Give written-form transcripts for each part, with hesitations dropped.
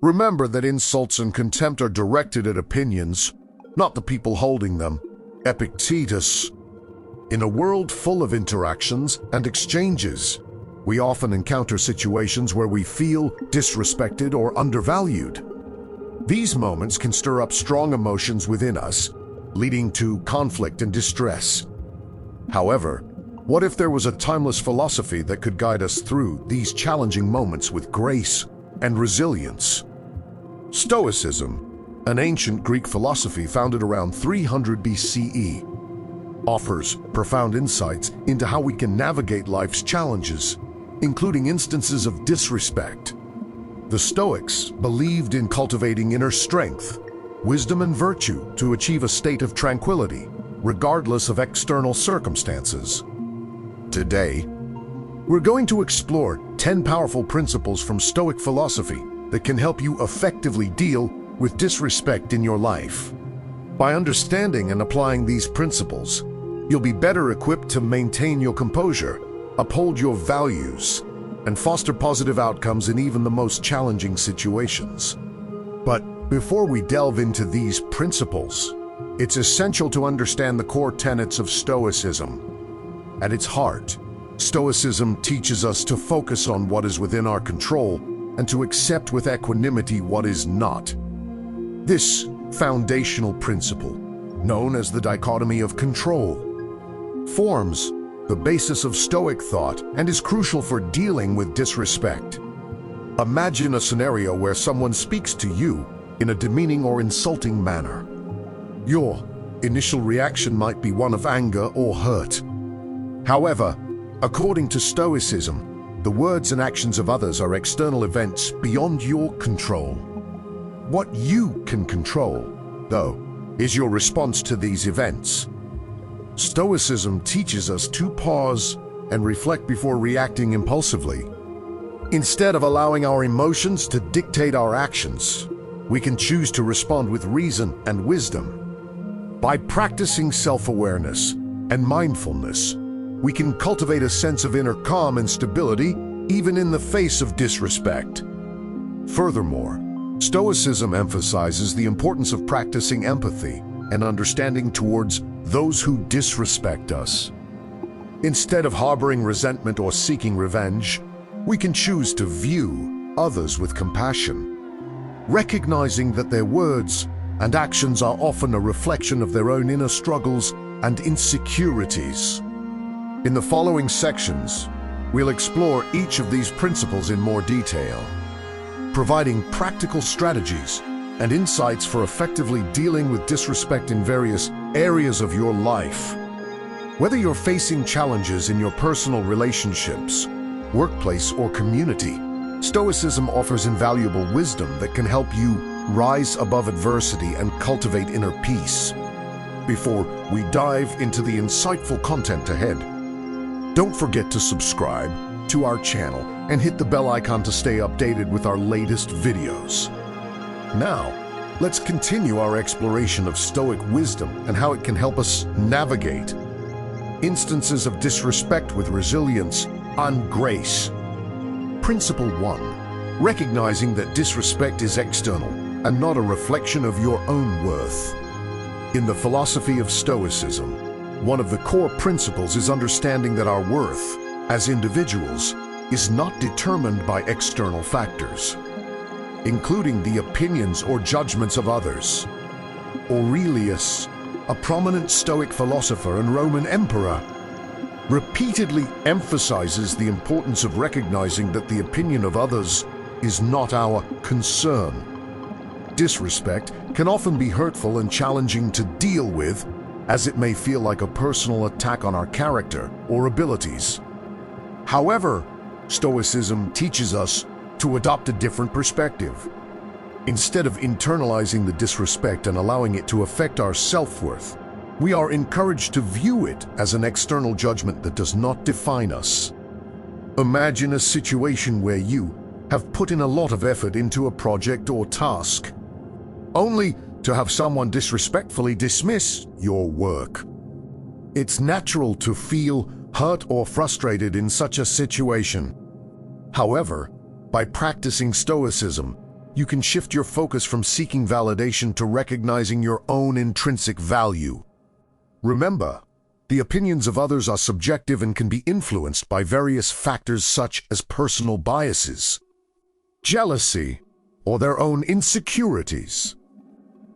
Remember that insults and contempt are directed at opinions, not the people holding them. Epictetus. In a world full of interactions and exchanges, we often encounter situations where we feel disrespected or undervalued. These moments can stir up strong emotions within us, leading to conflict and distress. However, what if there was a timeless philosophy that could guide us through these challenging moments with grace and resilience? Stoicism, an ancient Greek philosophy founded around 300 BCE, offers profound insights into how we can navigate life's challenges, including instances of disrespect. The Stoics believed in cultivating inner strength, wisdom, and virtue to achieve a state of tranquility, regardless of external circumstances. Today, we're going to explore 10 powerful principles from Stoic philosophy that can help you effectively deal with disrespect in your life. By understanding and applying these principles, you'll be better equipped to maintain your composure, uphold your values, and foster positive outcomes in even the most challenging situations. But before we delve into these principles, it's essential to understand the core tenets of Stoicism. At its heart, Stoicism teaches us to focus on what is within our control and to accept with equanimity what is not. This foundational principle, known as the dichotomy of control, forms the basis of Stoic thought and is crucial for dealing with disrespect. Imagine a scenario where someone speaks to you in a demeaning or insulting manner. Your initial reaction might be one of anger or hurt. However, according to Stoicism, the words and actions of others are external events beyond your control. What you can control, though, is your response to these events. Stoicism teaches us to pause and reflect before reacting impulsively. Instead of allowing our emotions to dictate our actions, we can choose to respond with reason and wisdom. By practicing self-awareness and mindfulness, we can cultivate a sense of inner calm and stability even in the face of disrespect. Furthermore, Stoicism emphasizes the importance of practicing empathy and understanding towards those who disrespect us. Instead of harboring resentment or seeking revenge, we can choose to view others with compassion, recognizing that their words and actions are often a reflection of their own inner struggles and insecurities. In the following sections, we'll explore each of these principles in more detail, providing practical strategies and insights for effectively dealing with disrespect in various areas of your life. Whether you're facing challenges in your personal relationships, workplace, or community, Stoicism offers invaluable wisdom that can help you rise above adversity and cultivate inner peace. Before we dive into the insightful content ahead, don't forget to subscribe to our channel and hit the bell icon to stay updated with our latest videos. Now, let's continue our exploration of Stoic wisdom and how it can help us navigate instances of disrespect with resilience and grace. Principle 1. Recognizing that disrespect is external and not a reflection of your own worth. In the philosophy of Stoicism, one of the core principles is understanding that our worth as individuals is not determined by external factors, including the opinions or judgments of others. Aurelius, a prominent Stoic philosopher and Roman emperor, repeatedly emphasizes the importance of recognizing that the opinion of others is not our concern. Disrespect can often be hurtful and challenging to deal with, as it may feel like a personal attack on our character or abilities. However, Stoicism teaches us to adopt a different perspective. Instead of internalizing the disrespect and allowing it to affect our self-worth, we are encouraged to view it as an external judgment that does not define us. Imagine a situation where you have put in a lot of effort into a project or task, only to have someone disrespectfully dismiss your work. It's natural to feel hurt or frustrated in such a situation. However, by practicing Stoicism, you can shift your focus from seeking validation to recognizing your own intrinsic value. Remember, the opinions of others are subjective and can be influenced by various factors such as personal biases, jealousy, or their own insecurities.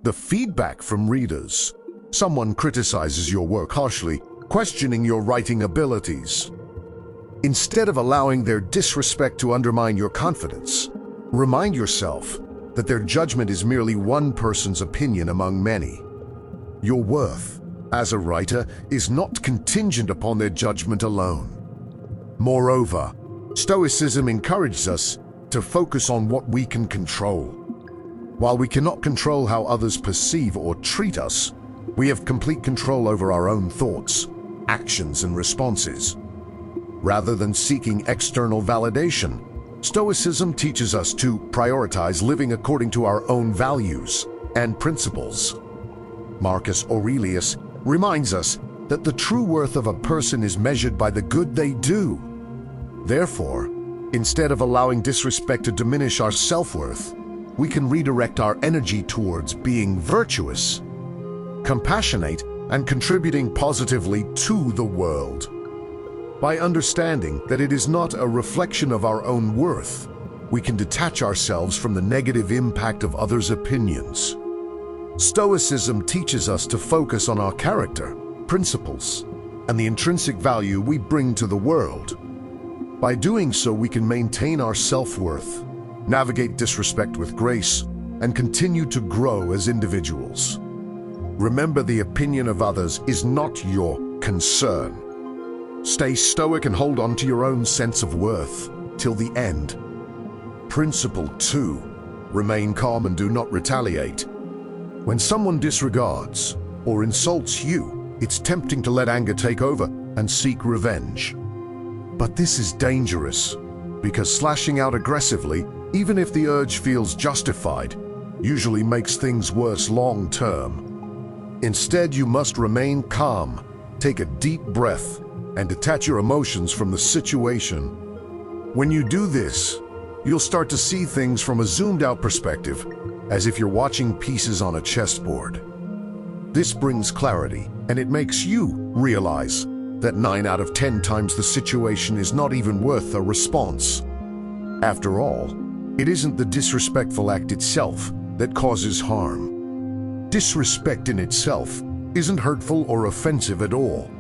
The feedback from readers. Someone criticizes your work harshly, questioning your writing abilities. Instead of allowing their disrespect to undermine your confidence, remind yourself that their judgment is merely one person's opinion among many. Your worth as a writer is not contingent upon their judgment alone. Moreover, Stoicism encourages us to focus on what we can control. While we cannot control how others perceive or treat us, we have complete control over our own thoughts, actions, and responses. Rather than seeking external validation, Stoicism teaches us to prioritize living according to our own values and principles. Marcus Aurelius reminds us that the true worth of a person is measured by the good they do. Therefore, instead of allowing disrespect to diminish our self-worth, we can redirect our energy towards being virtuous, compassionate, and contributing positively to the world. By understanding that it is not a reflection of our own worth, we can detach ourselves from the negative impact of others' opinions. Stoicism teaches us to focus on our character, principles, and the intrinsic value we bring to the world. By doing so, we can maintain our self-worth, navigate disrespect with grace, and continue to grow as individuals. Remember, the opinion of others is not your concern. Stay stoic and hold on to your own sense of worth till the end. Principle 2. Remain calm and do not retaliate. When someone disregards or insults you, it's tempting to let anger take over and seek revenge. But this is dangerous, because slashing out aggressively, even if the urge feels justified, usually makes things worse long term. Instead, you must remain calm, take a deep breath, and detach your emotions from the situation. When you do this, you'll start to see things from a zoomed-out perspective, as if you're watching pieces on a chessboard. This brings clarity, and it makes you realize that 9 out of 10 times the situation is not even worth a response. After all, it isn't the disrespectful act itself that causes harm. Disrespect in itself isn't hurtful or offensive at all.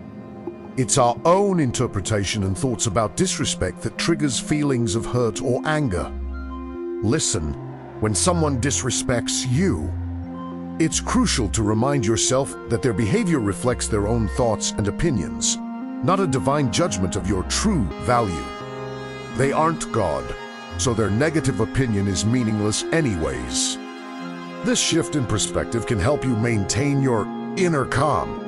It's our own interpretation and thoughts about disrespect that triggers feelings of hurt or anger. Listen, when someone disrespects you, it's crucial to remind yourself that their behavior reflects their own thoughts and opinions, not a divine judgment of your true value. They aren't God, so their negative opinion is meaningless anyways. This shift in perspective can help you maintain your inner calm.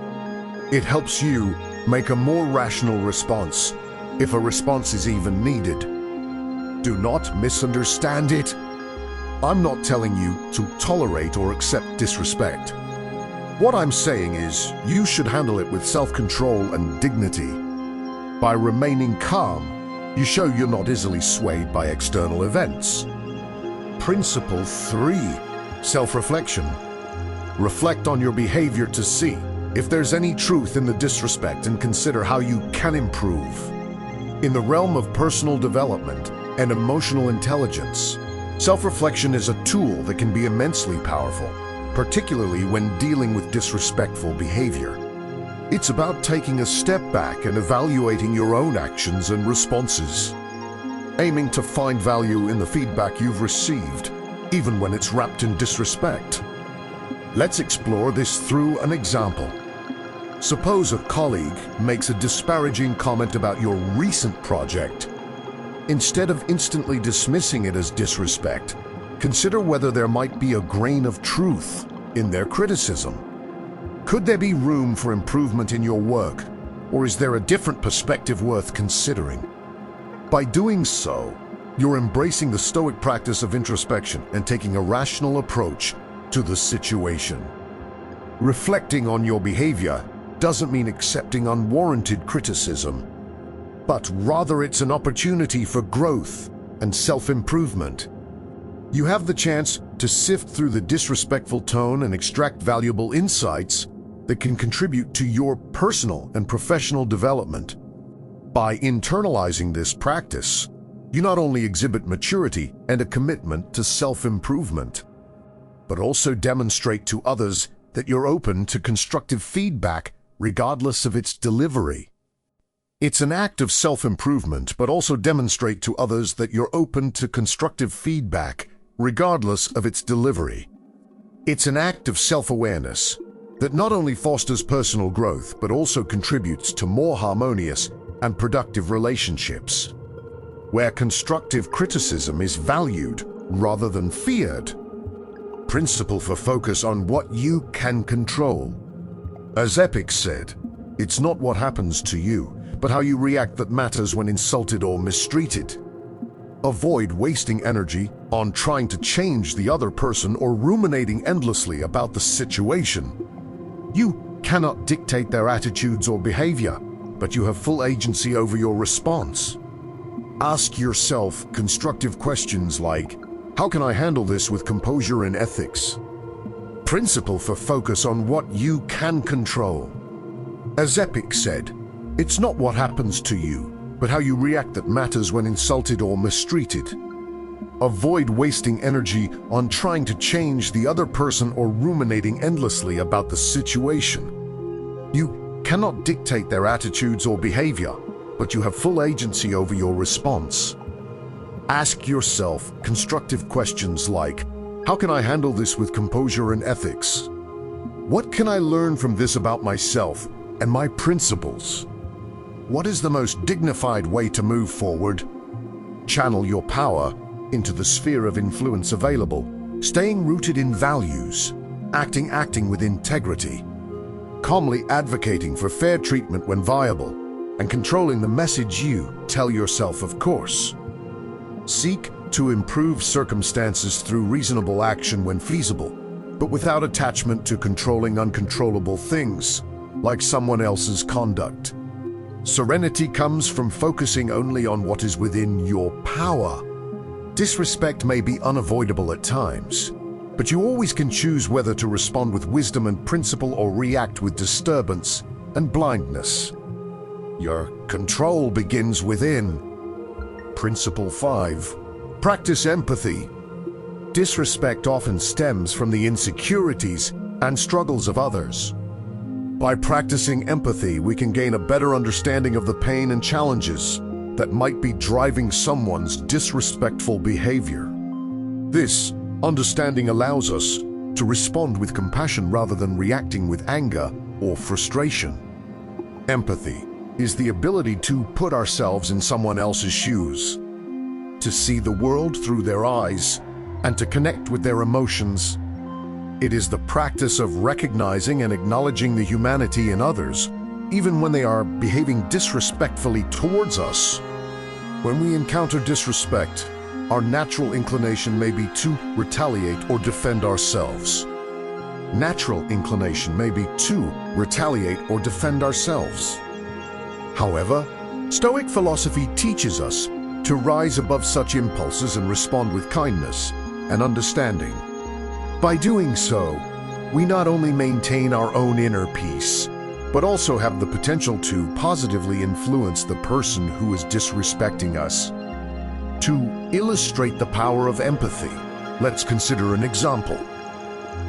It helps you make a more rational response, if a response is even needed. Do not misunderstand it. I'm not telling you to tolerate or accept disrespect. What I'm saying is, you should handle it with self-control and dignity. By remaining calm, you show you're not easily swayed by external events. Principle 3. Self-reflection. Reflect on your behavior to see if there's any truth in the disrespect and consider how you can improve. In the realm of personal development and emotional intelligence, self-reflection is a tool that can be immensely powerful, particularly when dealing with disrespectful behavior. It's about taking a step back and evaluating your own actions and responses, aiming to find value in the feedback you've received, even when it's wrapped in disrespect. Let's explore this through an example. Suppose a colleague makes a disparaging comment about your recent project. Instead of instantly dismissing it as disrespect, consider whether there might be a grain of truth in their criticism. Could there be room for improvement in your work, or is there a different perspective worth considering? By doing so, you're embracing the Stoic practice of introspection and taking a rational approach to the situation. Reflecting on your behavior doesn't mean accepting unwarranted criticism, but rather it's an opportunity for growth and self-improvement. You have the chance to sift through the disrespectful tone and extract valuable insights that can contribute to your personal and professional development. By internalizing this practice, you not only exhibit maturity and a commitment to self-improvement, but also demonstrate to others that you're open to constructive feedback regardless of its delivery. It's an act of self-improvement, but also demonstrate to others that you're open to constructive feedback regardless of its delivery. It's an act of self-awareness that not only fosters personal growth, but also contributes to more harmonious and productive relationships, where constructive criticism is valued rather than feared. Principle for focus on what you can control. As Epictetus said, it's not what happens to you, but how you react that matters when insulted or mistreated. Avoid wasting energy on trying to change the other person or ruminating endlessly about the situation. You cannot dictate their attitudes or behavior, but you have full agency over your response. Ask yourself constructive questions like, how can I handle this with composure and ethics? Principle for focus on what you can control. As Epictetus said, it's not what happens to you, but how you react that matters when insulted or mistreated. Avoid wasting energy on trying to change the other person or ruminating endlessly about the situation. You cannot dictate their attitudes or behavior, but you have full agency over your response. Ask yourself constructive questions like, how can I handle this with composure and ethics? What can I learn from this about myself and my principles? What is the most dignified way to move forward? Channel your power into the sphere of influence available, staying rooted in values, acting with integrity, calmly advocating for fair treatment when viable, and controlling the message you tell yourself, of course. Seek to improve circumstances through reasonable action when feasible, but without attachment to controlling uncontrollable things, like someone else's conduct. Serenity comes from focusing only on what is within your power. Disrespect may be unavoidable at times, but you always can choose whether to respond with wisdom and principle or react with disturbance and blindness. Your control begins within. Principle 5. Practice empathy. Disrespect often stems from the insecurities and struggles of others. By practicing empathy, we can gain a better understanding of the pain and challenges that might be driving someone's disrespectful behavior. This understanding allows us to respond with compassion rather than reacting with anger or frustration. Empathy is the ability to put ourselves in someone else's shoes, to see the world through their eyes, and to connect with their emotions. It is the practice of recognizing and acknowledging the humanity in others, even when they are behaving disrespectfully towards us. When we encounter disrespect, our natural inclination may be to retaliate or defend ourselves. Natural inclination may be to retaliate or defend ourselves. However, Stoic philosophy teaches us to rise above such impulses and respond with kindness and understanding. By doing so, we not only maintain our own inner peace, but also have the potential to positively influence the person who is disrespecting us. To illustrate the power of empathy, let's consider an example.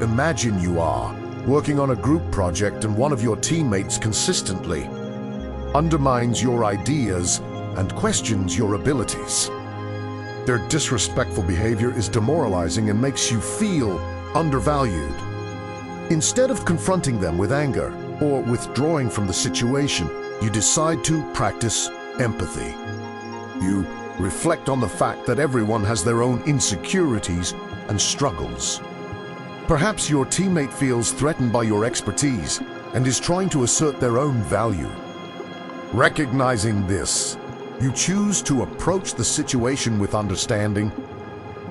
Imagine you are working on a group project and one of your teammates consistently undermines your ideas and questions your abilities. Their disrespectful behavior is demoralizing and makes you feel undervalued. Instead of confronting them with anger or withdrawing from the situation, you decide to practice empathy. You reflect on the fact that everyone has their own insecurities and struggles. Perhaps your teammate feels threatened by your expertise and is trying to assert their own value. Recognizing this, you choose to approach the situation with understanding.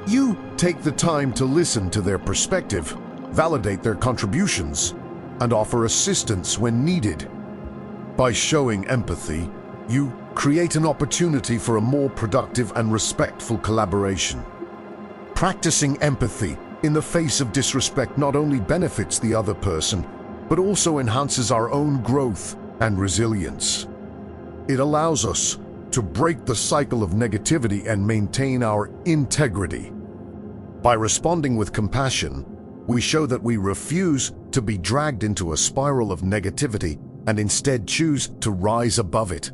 You take the time to listen to their perspective, validate their contributions, and offer assistance when needed. By showing empathy, you create an opportunity for a more productive and respectful collaboration. Practicing empathy in the face of disrespect not only benefits the other person, but also enhances our own growth and resilience. It allows us to break the cycle of negativity and maintain our integrity. By responding with compassion, we show that we refuse to be dragged into a spiral of negativity and instead choose to rise above it.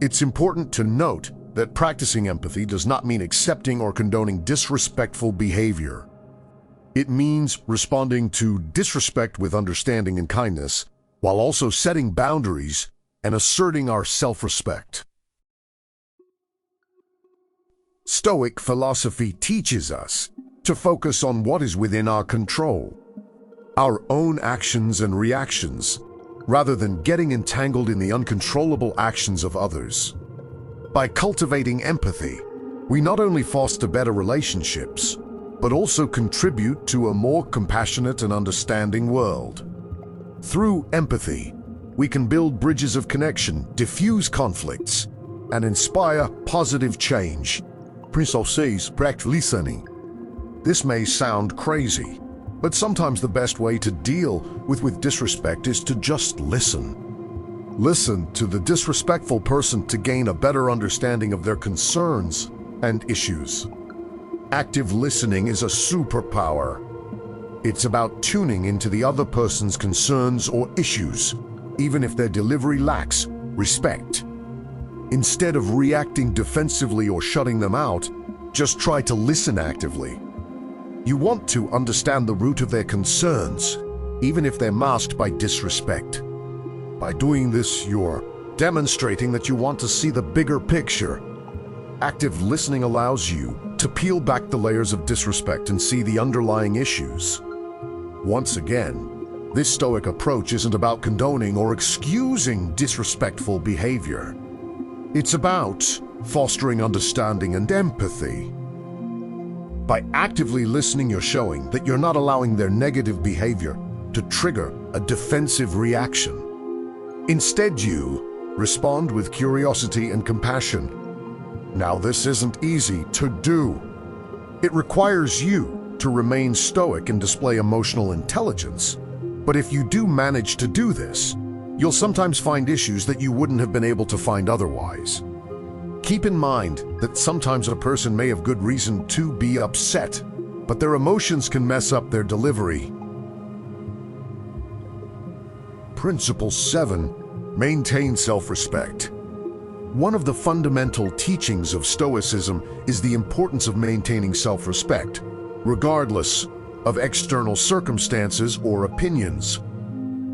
It's important to note that practicing empathy does not mean accepting or condoning disrespectful behavior. It means responding to disrespect with understanding and kindness, while also setting boundaries and asserting our self-respect. Stoic philosophy teaches us to focus on what is within our control, our own actions and reactions, rather than getting entangled in the uncontrollable actions of others. By cultivating empathy, we not only foster better relationships, but also contribute to a more compassionate and understanding world. Through empathy, we can build bridges of connection, diffuse conflicts, and inspire positive change. Prince says, practice listening. This may sound crazy, but sometimes the best way to deal with disrespect is to just listen. Listen to the disrespectful person to gain a better understanding of their concerns and issues. Active listening is a superpower. It's about tuning into the other person's concerns or issues, even if their delivery lacks respect. Instead of reacting defensively or shutting them out, just try to listen actively. You want to understand the root of their concerns, even if they're masked by disrespect. By doing this, you're demonstrating that you want to see the bigger picture. Active listening allows you to peel back the layers of disrespect and see the underlying issues. Once again, this Stoic approach isn't about condoning or excusing disrespectful behavior. It's about fostering understanding and empathy. By actively listening, you're showing that you're not allowing their negative behavior to trigger a defensive reaction. Instead, you respond with curiosity and compassion. Now, this isn't easy to do. It requires you to remain stoic and display emotional intelligence. But if you do manage to do this, you'll sometimes find issues that you wouldn't have been able to find otherwise. Keep in mind that sometimes a person may have good reason to be upset, but their emotions can mess up their delivery. Principle 7. Maintain self-respect. One of the fundamental teachings of Stoicism is the importance of maintaining self-respect, regardless of external circumstances or opinions.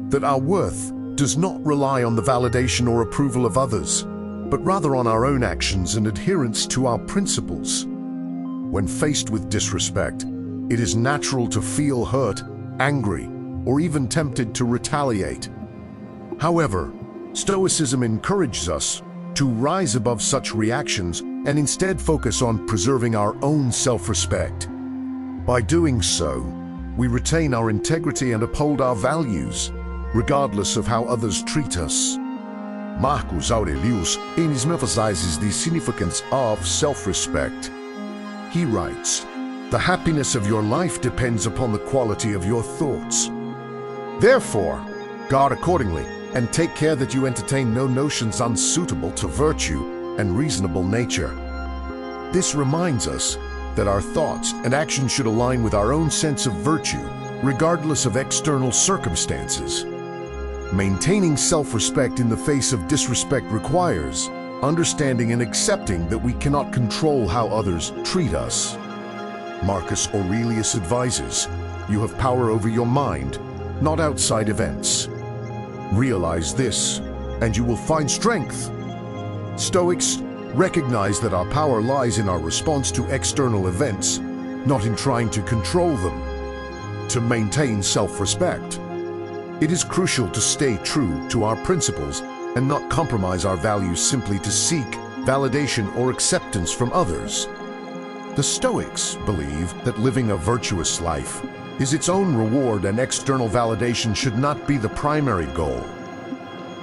That our worth does not rely on the validation or approval of others, but rather on our own actions and adherence to our principles. When faced with disrespect, it is natural to feel hurt, angry, or even tempted to retaliate. However, Stoicism encourages us to rise above such reactions and instead focus on preserving our own self-respect. By doing so, we retain our integrity and uphold our values, regardless of how others treat us. Marcus Aurelius emphasizes the significance of self-respect. He writes, "The happiness of your life depends upon the quality of your thoughts. Therefore, guard accordingly, and take care that you entertain no notions unsuitable to virtue and reasonable nature." This reminds us that our thoughts and actions should align with our own sense of virtue, regardless of external circumstances. Maintaining self-respect in the face of disrespect requires understanding and accepting that we cannot control how others treat us. Marcus Aurelius advises, "You have power over your mind, not outside events. Realize this, and you will find strength." Stoics recognize that our power lies in our response to external events, not in trying to control them. To maintain self-respect, it is crucial to stay true to our principles and not compromise our values simply to seek validation or acceptance from others. The Stoics believe that living a virtuous life is its own reward and external validation should not be the primary goal.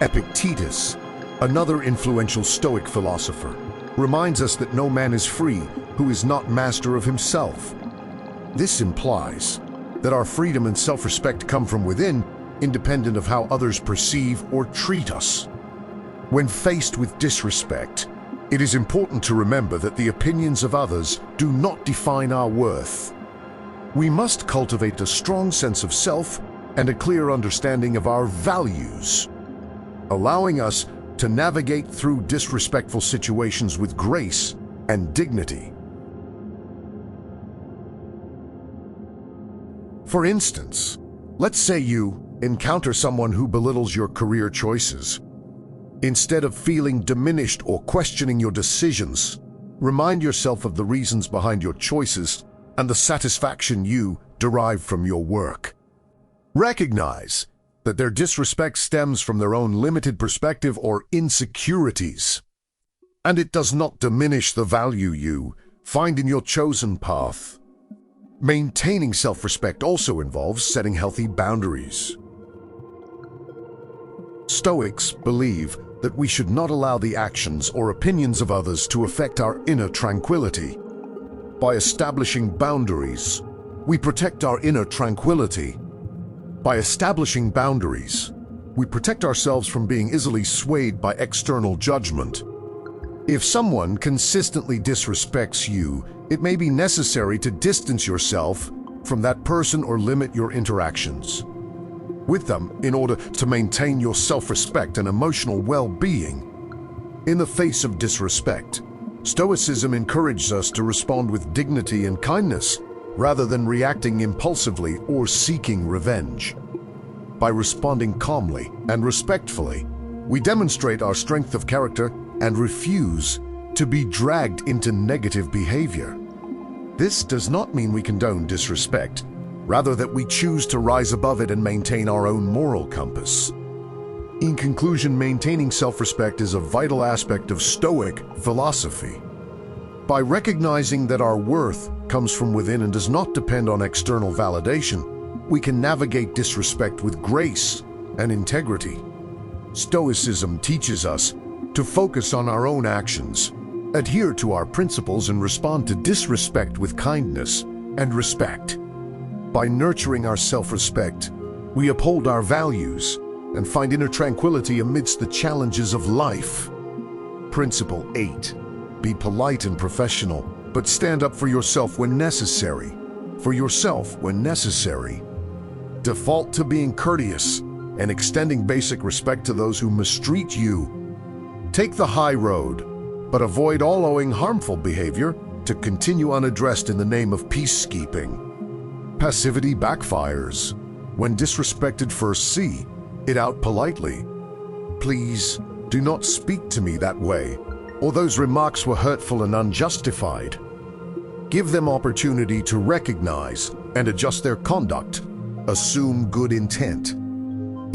Epictetus, another influential Stoic philosopher, reminds us that no man is free who is not master of himself. This implies that our freedom and self-respect come from within, independent of how others perceive or treat us. When faced with disrespect, it is important to remember that the opinions of others do not define our worth. We must cultivate a strong sense of self and a clear understanding of our values, allowing us to navigate through disrespectful situations with grace and dignity. For instance, let's say you encounter someone who belittles your career choices. Instead of feeling diminished or questioning your decisions, remind yourself of the reasons behind your choices and the satisfaction you derive from your work. Recognize that their disrespect stems from their own limited perspective or insecurities, and it does not diminish the value you find in your chosen path. Maintaining self-respect also involves setting healthy boundaries. Stoics believe that we should not allow the actions or opinions of others to affect our inner tranquility. By establishing boundaries, we protect our inner tranquility. By establishing boundaries, we protect ourselves from being easily swayed by external judgment. If someone consistently disrespects you, it may be necessary to distance yourself from that person or limit your interactions with them in order to maintain your self-respect and emotional well-being. In the face of disrespect, Stoicism encourages us to respond with dignity and kindness rather than reacting impulsively or seeking revenge. By responding calmly and respectfully, we demonstrate our strength of character and refuse to be dragged into negative behavior. This does not mean we condone disrespect, rather that we choose to rise above it and maintain our own moral compass. In conclusion, maintaining self-respect is a vital aspect of Stoic philosophy. By recognizing that our worth comes from within and does not depend on external validation, we can navigate disrespect with grace and integrity. Stoicism teaches us to focus on our own actions, adhere to our principles, and respond to disrespect with kindness and respect. By nurturing our self-respect, we uphold our values and find inner tranquility amidst the challenges of life. Principle 8. Be polite and professional, but stand up for yourself when necessary. For yourself when necessary. Default to being courteous and extending basic respect to those who mistreat you. Take the high road, but avoid all owing harmful behavior to continue unaddressed in the name of peacekeeping. Passivity backfires. When disrespected first, see it out politely. Please do not speak to me that way, or those remarks were hurtful and unjustified. Give them opportunity to recognize and adjust their conduct. Assume good intent.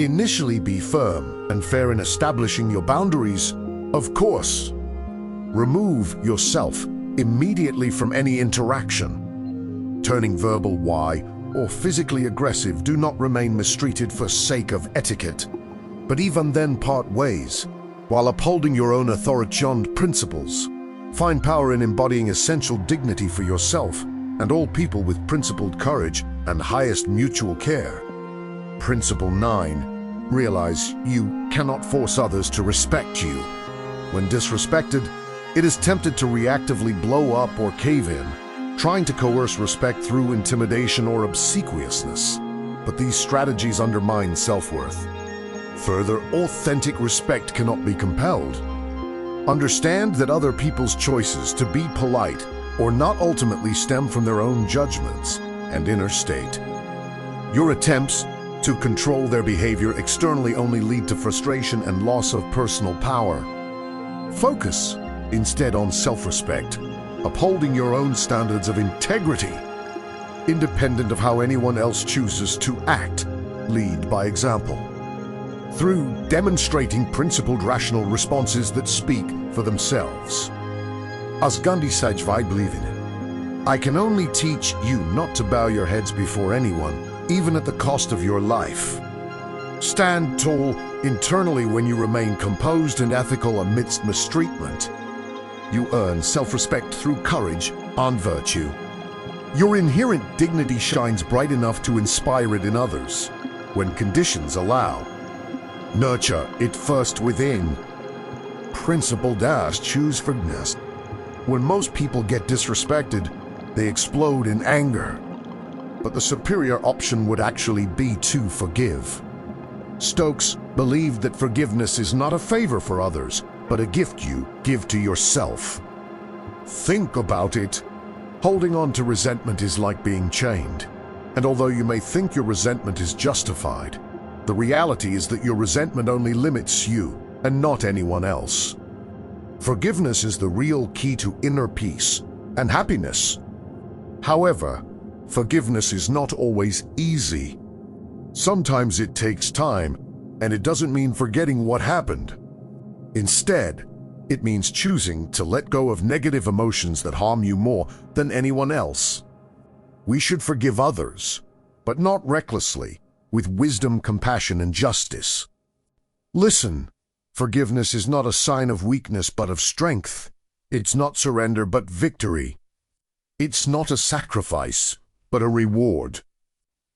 Initially be firm and fair in establishing your boundaries, of course. Remove yourself immediately from any interaction. Turning verbal why or physically aggressive, do not remain mistreated for sake of etiquette, but even then part ways, while upholding your own authoritative principles. Find power in embodying essential dignity for yourself and all people with principled courage and highest mutual care. Principle 9. Realize you cannot force others to respect you. When disrespected, it is tempted to reactively blow up or cave in, trying to coerce respect through intimidation or obsequiousness. But these strategies undermine self-worth. Further, authentic respect cannot be compelled. Understand that other people's choices to be polite or not ultimately stem from their own judgments and inner state. Your attempts to control their behavior externally only lead to frustration and loss of personal power. Focus instead on self-respect, upholding your own standards of integrity. Independent of how anyone else chooses to act, lead by example. Through demonstrating principled rational responses that speak for themselves. As Gandhi said, I believe in it. I can only teach you not to bow your heads before anyone, even at the cost of your life. Stand tall internally when you remain composed and ethical amidst mistreatment. You earn self-respect through courage on virtue. Your inherent dignity shines bright enough to inspire it in others, when conditions allow. Nurture it first within. Choose forgiveness. When most people get disrespected, they explode in anger. But the superior option would actually be to forgive. Stoics believed that forgiveness is not a favor for others, but a gift you give to yourself. Think about it. Holding on to resentment is like being chained. And although you may think your resentment is justified, the reality is that your resentment only limits you and not anyone else. Forgiveness is the real key to inner peace and happiness. However, forgiveness is not always easy. Sometimes it takes time, and it doesn't mean forgetting what happened. Instead, it means choosing to let go of negative emotions that harm you more than anyone else. We should forgive others, but not recklessly, with wisdom, compassion, and justice. Listen, forgiveness is not a sign of weakness but of strength. It's not surrender but victory. It's not a sacrifice but a reward.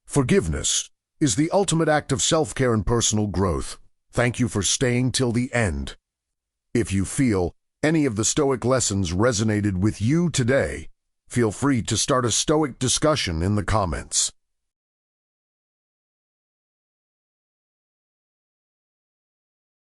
Forgiveness is the ultimate act of self-care and personal growth. Thank you for staying till the end. If you feel any of the Stoic lessons resonated with you today, feel free to start a Stoic discussion in the comments.